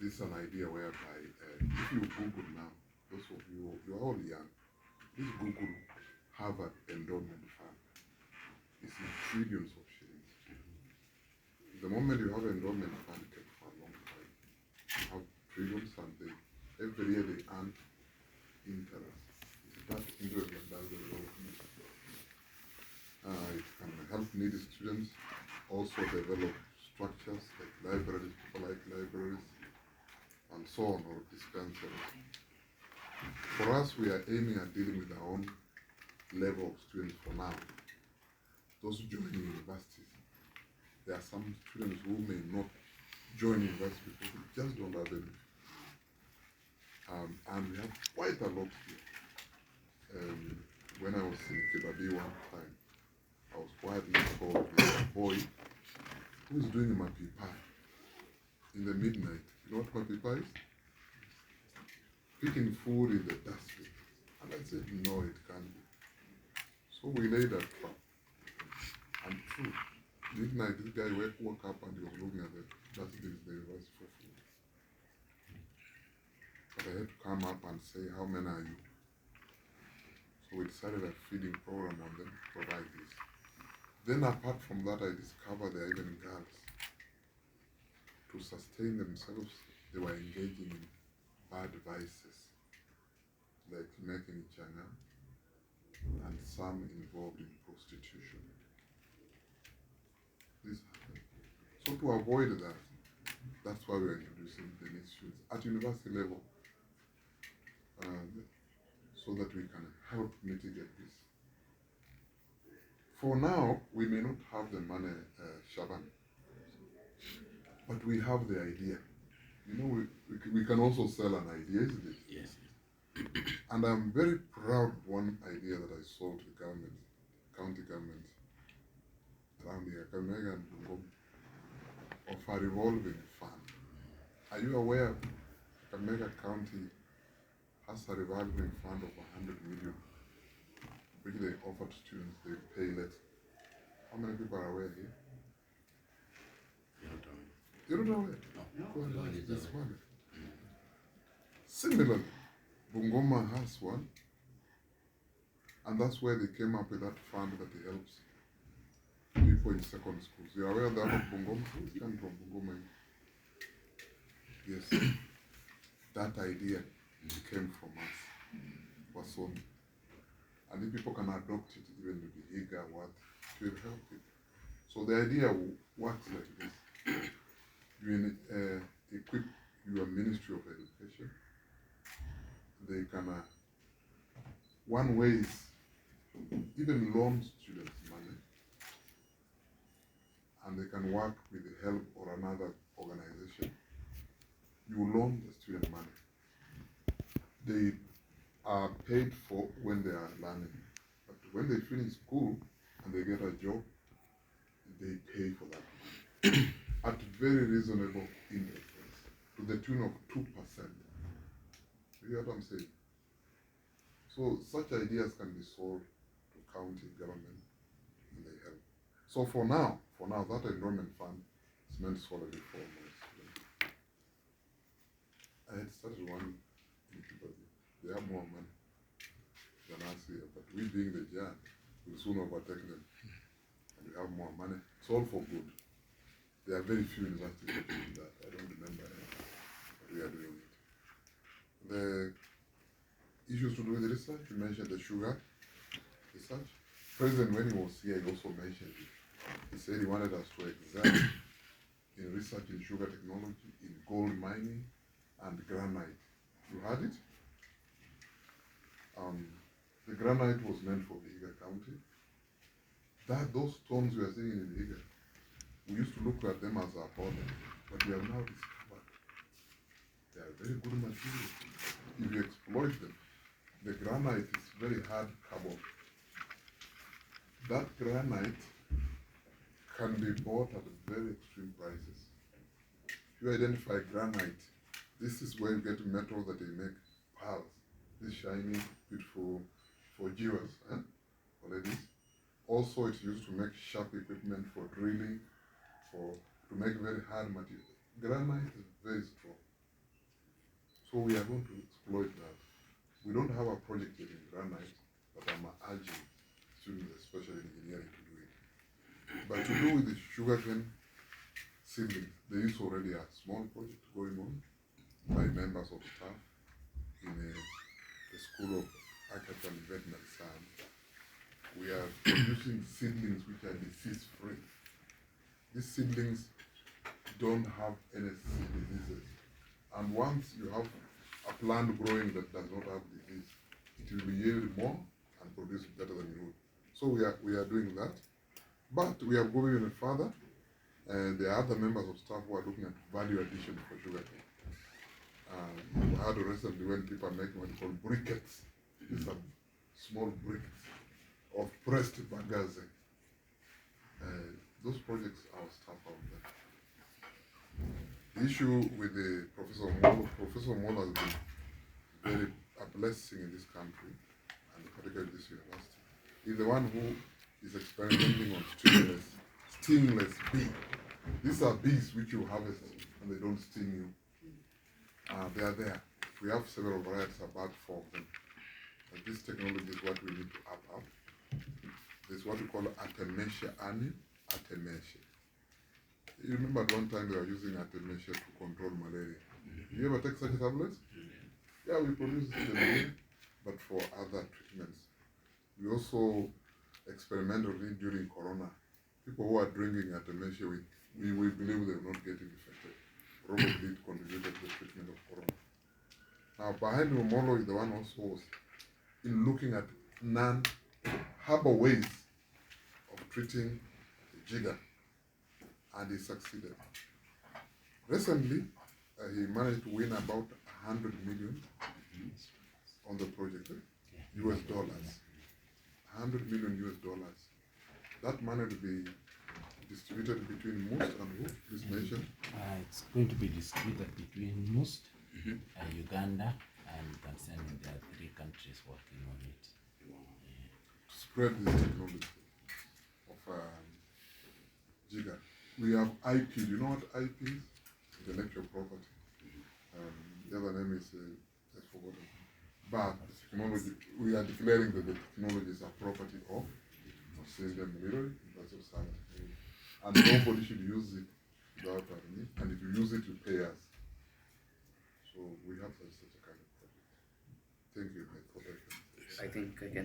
this is an idea whereby if you Google now, those of you, you're all young, this Google Harvard Endowment Fund. It's in trillions of shillings. The moment you have an endowment fund, it takes for a long time. You have trillions and every year they earn interest. That interest does a lot of things. It can help needy students, also develop structures like libraries, people like libraries, and so on, or dispensaries. For us, we are aiming at dealing with our own level of students for now. Those joining universities, there are some students who may not join university because they just don't have anything. And we have quite a lot here. When I was in Shìbairo one time, I was quietly told a boy who is doing mapipai in the midnight. You know what mapipai is? Picking food in the dustbin. And I said, no, it can't be. So we laid a trap. And true, midnight, this guy woke up and he was looking at the dustbin in the university for food. But I had to come up and say, how many are you? So we decided a feeding program on them to provide this. Then apart from that, I discovered there are even girls. To sustain themselves, they were engaging in bad vices, like making chana, and some involved in prostitution. This happened. So to avoid that, that's why we're introducing the institutes at university level, so that we can help mitigate this. For now, we may not have the money, Shaban, but we have the idea. You know, we can also sell an idea, isn't it? Yes. And I'm very proud of one idea that I sold to the government, county government, around the Kakamega and Bungoma, of a revolving fund. Are you aware Kakamega County has a revolving fund of 100 million, which they offer to students, they pay less? How many people are aware here? You don't know it? No. Well, this one. Similarly, Bungoma has one, and that's where they came up with that fund that helps people in secondary schools. You're aware of that of Bungoma? Who's coming from Bungoma? Yes. That idea came from us, was on. And if people can adopt it, even with the eager what, it will help it. So the idea works like this. You equip your Ministry of Education. They can, one way is even loan students money, and they can work with the help or another organization. You loan the student money. They are paid for when they are learning, but when they finish school and they get a job, they pay for that money at very reasonable interest rates, to the tune of 2%. You hear what I'm saying? So such ideas can be sold to county government and they help. So for now, that enrollment fund is meant solely for my students. I had started one in Kibaki. They have more money than us here, but we being the giant, will soon overtake them. And we have more money. It's all for good. There are very few universities that do that. I don't remember any, but we are doing it. The issues to do with research, you mentioned the sugar research. President, when he was here, he also mentioned it. He said he wanted us to excel in research in sugar technology, in gold mining, and granite. You heard it? The granite was meant for Vihiga County. Those stones we are seeing in Vihiga, we used to look at them as a problem, but we have now discovered they are very good materials. If you exploit them, the granite is very hard carbon. That granite can be bought at very extreme prices. If you identify granite, this is where you get metal that they make pearls. This shiny, beautiful for jewels, for ladies. Also, it's used to make sharp equipment for drilling, to make very hard material. Granite is very strong. So we are going to exploit that. We don't have a project yet in granite, but I'm urging students, especially in engineering, to do it. But to do with the sugarcane seedlings, there is already a small project going on by members of staff in the School of Agriculture and Veterinary Science. We are producing seedlings which are disease-free. These seedlings don't have any diseases. And once you have a plant growing that does not have disease, it will yield more and produce better than you would. So we are doing that. But we are going even further. There are other members of staff who are looking at value addition for sugarcane. We had recently when people are making what they call briquettes. These are small bricks of pressed bagasse. Those projects are staff out there. The issue with the Professor Molo has been very a blessing in this country, and particularly this university. He's the one who is experimenting on stingless bee. These are bees which you harvest and they don't sting you. They are there. We have several varieties, about 4 of them. And this technology is what we need to up. There's what we call Artemisia ani, Artemisia. You remember at one time they were using Artemisia to control malaria. You ever take such tablets? Yeah, we produce it but for other treatments. We also experimentally during Corona, people who are drinking Artemisia, we believe they will not get infected. Probably it contributed to the treatment of Corona. Now, behind Romolo is the one also was in looking at non-herbal ways of treating Jiga, and he succeeded. Recently, he managed to win about 100 million on the project, US dollars. 100 million US dollars. That money will be distributed between MUST and who? Please mention. It's going to be distributed between MUST, Uganda, and Tanzania. There are 3 countries working on it. To spread this technology of Jiga. We have IP. Do you know what IP is? Intellectual property. The other name is, I've forgotten. But the technology, we are declaring that the technologies are property of Masinde, Muliro, University of Science. And nobody should use it without permission. And if you use it, you pay us. So we have such a kind of project. Thank you, my profession. I think I can